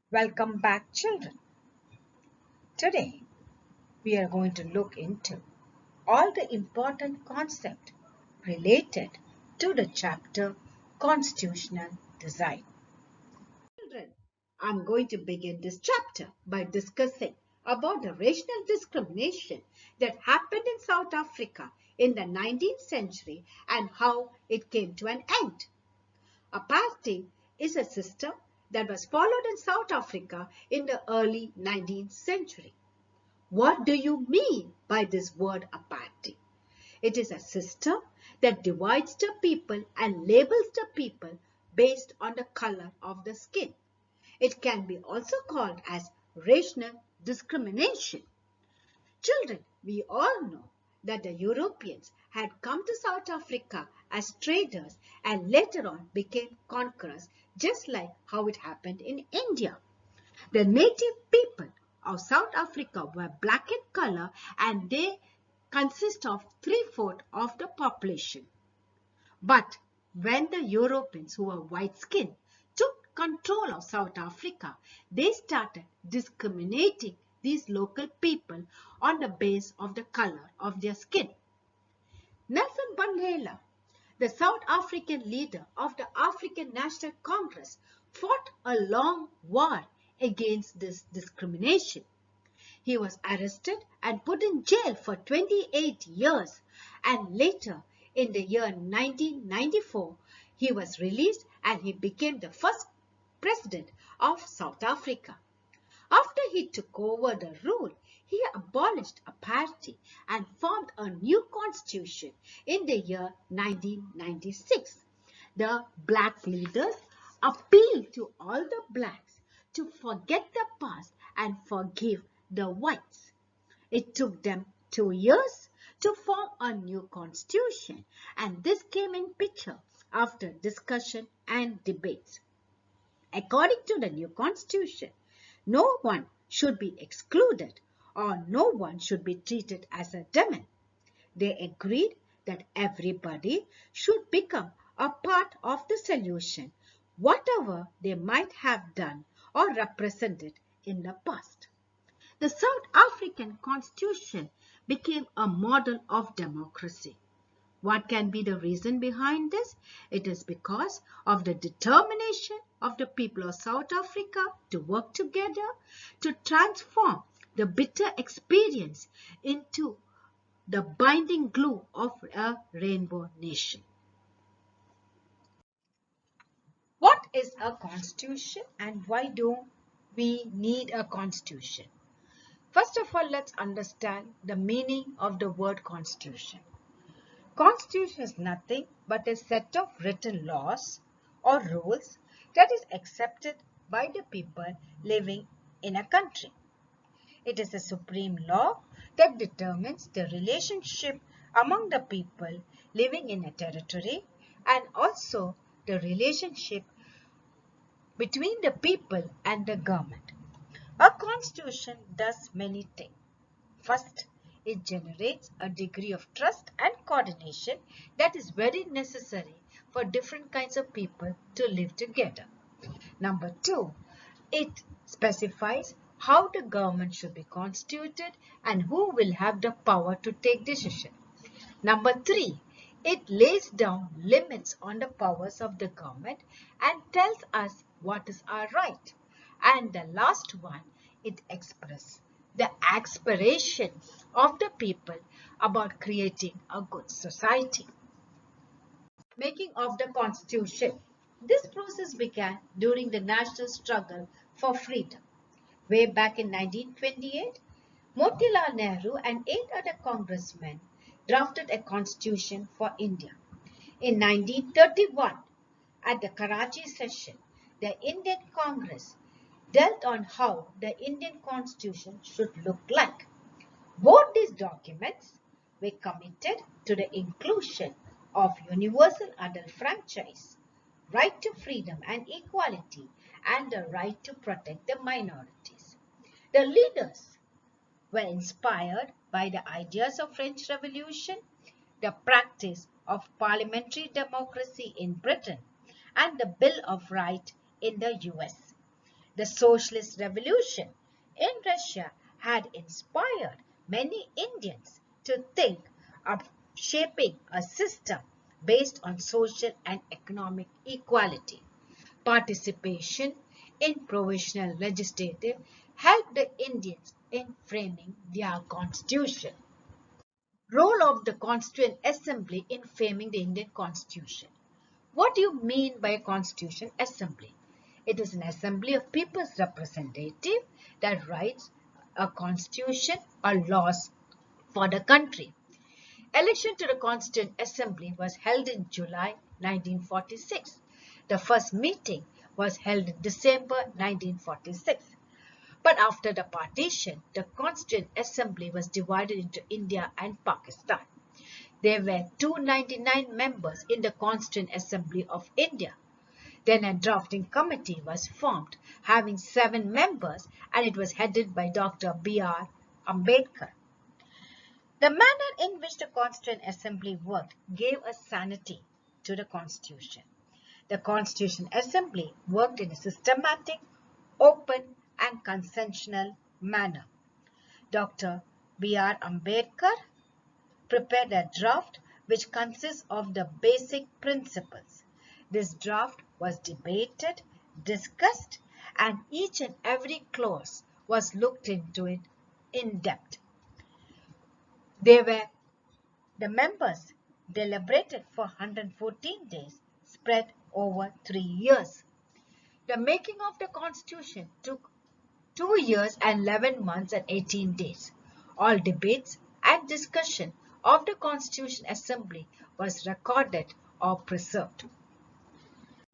Welcome back, children. Today, we are going to look into all the important concepts related to the chapter Constitutional Design. Children, I'm going to begin this chapter by discussing about the racial discrimination that happened in South Africa in the 19th century and how it came to an end. Apartheid is a system that was followed in South Africa in the early 19th century. What do you mean by this word apartheid? It is a system that divides the people and labels the people based on the color of the skin. It can be also called as racial discrimination. Children, we all know that the Europeans had come to South Africa as traders and later on became conquerors, just like how it happened in India. The native people of South Africa were black in color and they consist of 3/4 of the population. But when the Europeans who were white-skinned took control of South Africa, they started discriminating these local people on the basis of the color of their skin. Nelson Mandela, the South African leader of the African National Congress, fought a long war against this discrimination. He was arrested and put in jail for 28 years, and later in the year 1994 he was released and he became the first president of South Africa. After he took over the rule, he abolished apartheid and formed a new constitution in the year 1996. The black leaders appealed to all the blacks to forget the past and forgive the whites. It took them 2 years to form a new constitution, and this came in picture after discussion and debates. According to the new constitution, no one should be excluded or no one should be treated as a demon. They agreed that everybody should become a part of the solution, whatever they might have done or represented in the past. The South African Constitution became a model of democracy. What can be the reason behind this? It is because of the determination of the people of South Africa to work together to transform the bitter experience into the binding glue of a rainbow nation. What is a constitution and why do we need a constitution? First of all, let's understand the meaning of the word constitution. Constitution is nothing but a set of written laws or rules that is accepted by the people living in a country. It is a supreme law that determines the relationship among the people living in a territory and also the relationship between the people and the government. A constitution does many things. First, it generates a degree of trust and coordination that is very necessary for different kinds of people to live together. Number two, it specifies how the government should be constituted and who will have the power to take decision. Number three, it lays down limits on the powers of the government and tells us what is our right. And the last one, it expresses the aspiration of the people about creating a good society. Making of the Constitution. This process began during the national struggle for freedom. Way back in 1928, Motilal Nehru and 8 other congressmen drafted a constitution for India. In 1931, at the Karachi session, the Indian Congress dealt on how the Indian constitution should look like. Both these documents were committed to the inclusion of universal adult franchise, right to freedom and equality, and the right to protect the minorities. The leaders were inspired by the ideas of French Revolution, the practice of parliamentary democracy in Britain, and the Bill of Rights in the US. The socialist revolution in Russia had inspired many Indians to think of shaping a system based on social and economic equality. Participation in provisional legislative helped the Indians in framing their constitution. Role of the Constituent Assembly in framing the Indian Constitution. What do you mean by a Constitution Assembly? It is an assembly of people's representative that writes a constitution or laws for the country. Election to the Constituent Assembly was held in July 1946. The first meeting was held in December 1946. But after the partition, the Constituent Assembly was divided into India and Pakistan. There were 299 members in the Constituent Assembly of India. Then a drafting committee was formed having 7 members, and it was headed by Dr. B.R. Ambedkar. The manner in which the Constituent Assembly worked gave a sanity to the Constitution. The Constitution Assembly worked in a systematic, open and consensual manner. Dr. B.R. Ambedkar prepared a draft which consists of the basic principles. This draft was debated, discussed, and each and every clause was looked into it in depth. The members deliberated for 114 days, spread over 3 years. The making of the Constitution took 2 years and 11 months and 18 days. All debates and discussion of the Constitution Assembly was recorded or preserved.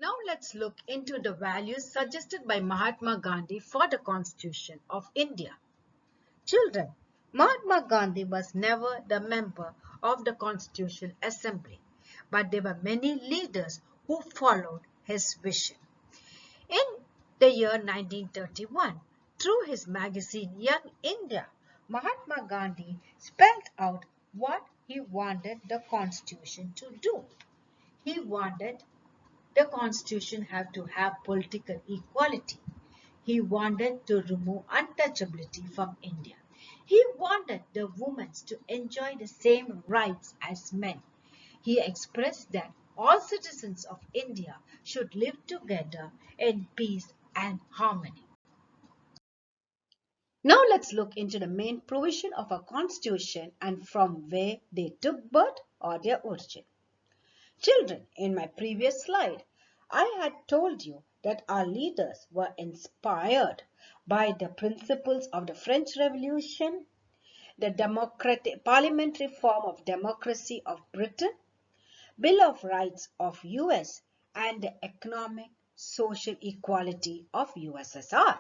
Now let's look into the values suggested by Mahatma Gandhi for the Constitution of India. Children, Mahatma Gandhi was never the member of the Constitution Assembly, but there were many leaders who followed his vision. In the year 1931, through his magazine Young India, Mahatma Gandhi spelled out what he wanted the Constitution to do. He wanted the Constitution to have political equality. He wanted to remove untouchability from India. He wanted the women to enjoy the same rights as men. He expressed that all citizens of India should live together in peace and harmony. Now let's look into the main provision of our Constitution and from where they took birth or their origin. Children, in my previous slide, I had told you that our leaders were inspired by the principles of the French Revolution, the democratic parliamentary form of democracy of Britain, Bill of Rights of US, and the economic social equality of USSR.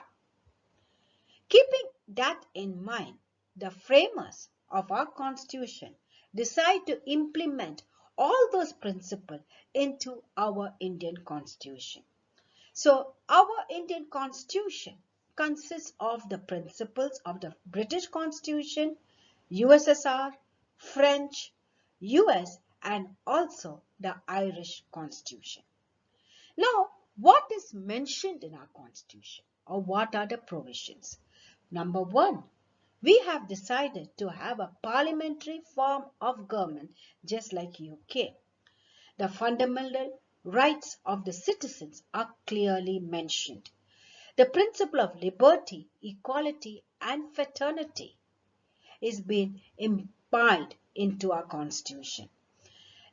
Keeping that in mind, the framers of our Constitution decide to implement all those principles into our Indian Constitution. So, our Indian Constitution consists of the principles of the British Constitution, USSR, French, US, and also the Irish Constitution. Now, what is mentioned in our Constitution, or what are the provisions? Number 1, we have decided to have a parliamentary form of government just like UK. The fundamental rights of the citizens are clearly mentioned. The principle of liberty, equality, and fraternity is being imbibed into our Constitution.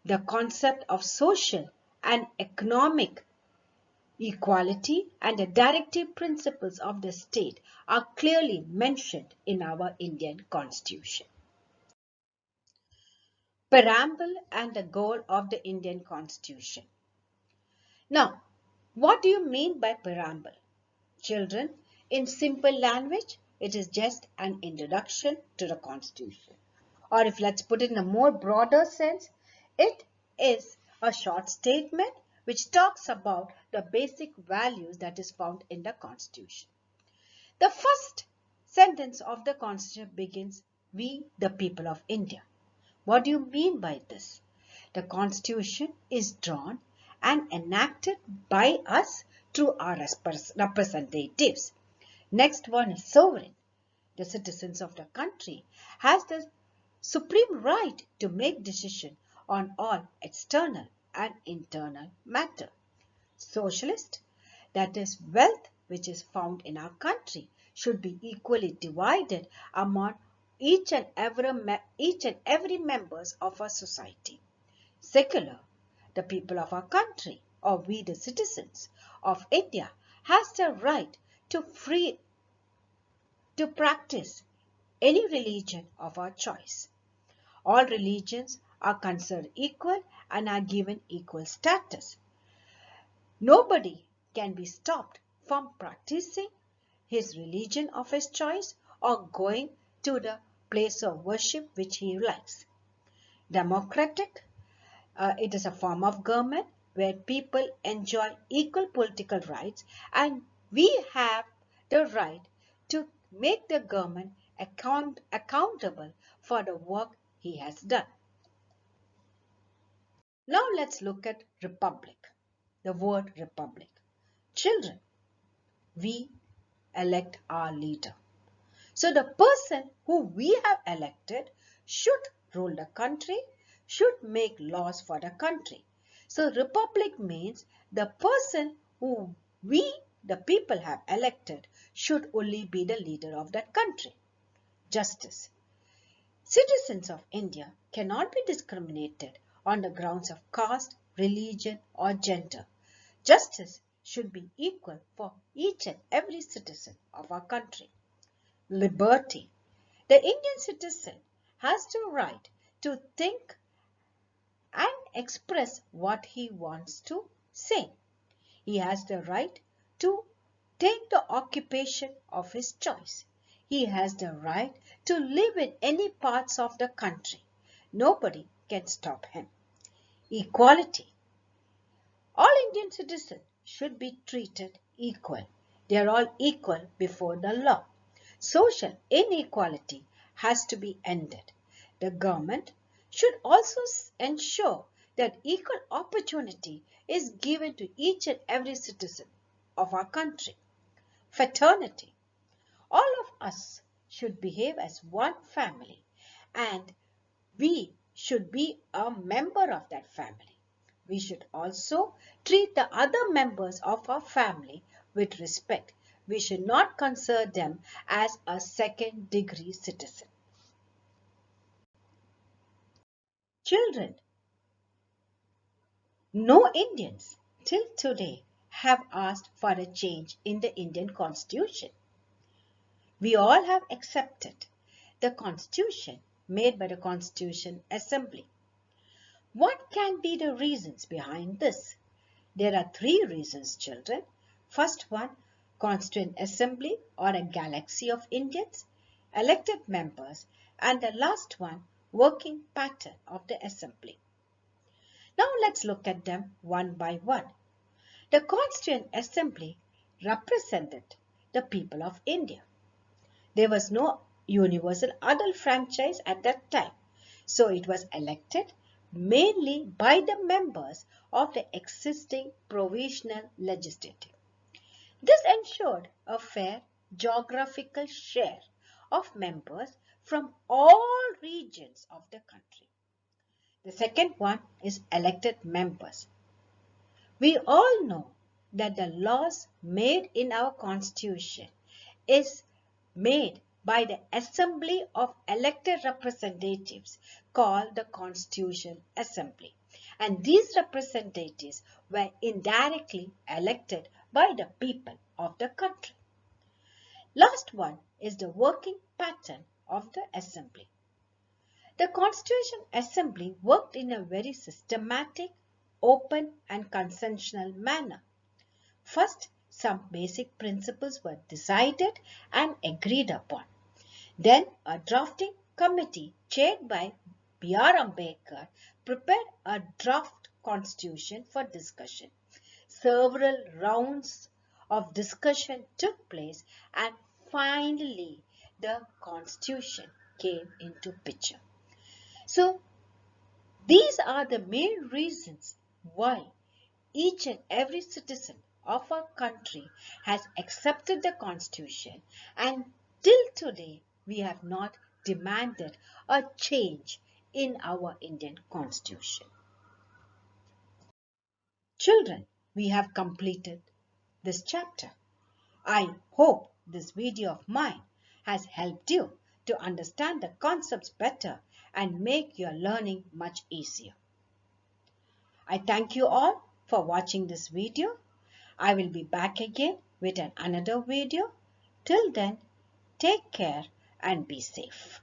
The concept of social and economic equality and the directive principles of the state are clearly mentioned in our Indian Constitution. Preamble and the goal of the Indian Constitution. Now, what do you mean by preamble? Children, in simple language, it is just an introduction to the Constitution. Or if let's put it in a more broader sense, it is a short statement which talks about the basic values that is found in the Constitution. The first sentence of the Constitution begins, "We, the people of India." What do you mean by this? The Constitution is drawn and enacted by us through our representatives. Next one is sovereign. The citizens of the country has the supreme right to make decisions on all external and internal matter. Socialist, that is wealth which is found in our country should be equally divided among each and every members of our society. Secular, the people of our country, or we the citizens of India, has the right to practice any religion of our choice. All religions are considered equal and are given equal status. Nobody can be stopped from practicing his religion of his choice or going to the place of worship which he likes. Democratic, it is a form of government where people enjoy equal political rights, and we have the right to make the government accountable for the work he has done. Now let's look at republic. The word republic. Children, we elect our leader. So the person who we have elected should rule the country, should make laws for the country. So republic means the person who we, the people, have elected should only be the leader of that country. Justice. Citizens of India cannot be discriminated on the grounds of caste, religion or gender. Justice should be equal for each and every citizen of our country. Liberty. The Indian citizen has the right to think and express what he wants to say. He has the right to take the occupation of his choice. He has the right to live in any parts of the country. Nobody can stop him. Equality. All Indian citizens should be treated equal. They are all equal before the law. Social inequality has to be ended. The government should also ensure that equal opportunity is given to each and every citizen of our country. Fraternity. All of us should behave as one family and we should be a member of that family. We should also treat the other members of our family with respect. We should not consider them as a second-degree citizen. Children, no Indians till today have asked for a change in the Indian Constitution. We all have accepted the Constitution made by the Constitution Assembly. What can be the reasons behind this? There are three reasons, children. First one, Constituent Assembly or a galaxy of Indians, elected members, and the last one, working pattern of the Assembly. Now let's look at them one by one. The Constituent Assembly represented the people of India. There was no universal adult franchise at that time, so it was elected mainly by the members of the existing provisional legislature. This ensured a fair geographical share of members from all regions of the country. The second one is elected members. We all know that the laws made in our constitution is made by the assembly of elected representatives called the Constitution Assembly. And these representatives were indirectly elected by the people of the country. Last one is the working pattern of the assembly. The Constitution Assembly worked in a very systematic, open and consensual manner. First, some basic principles were decided and agreed upon. Then, a drafting committee chaired by B.R. Ambedkar prepared a draft constitution for discussion. Several rounds of discussion took place and finally the constitution came into picture. So, these are the main reasons why each and every citizen of our country has accepted the Constitution, and till today we have not demanded a change in our Indian Constitution. Children, we have completed this chapter. I hope this video of mine has helped you to understand the concepts better and make your learning much easier. I thank you all for watching this video. I will be back again with another video. Till then, take care and be safe.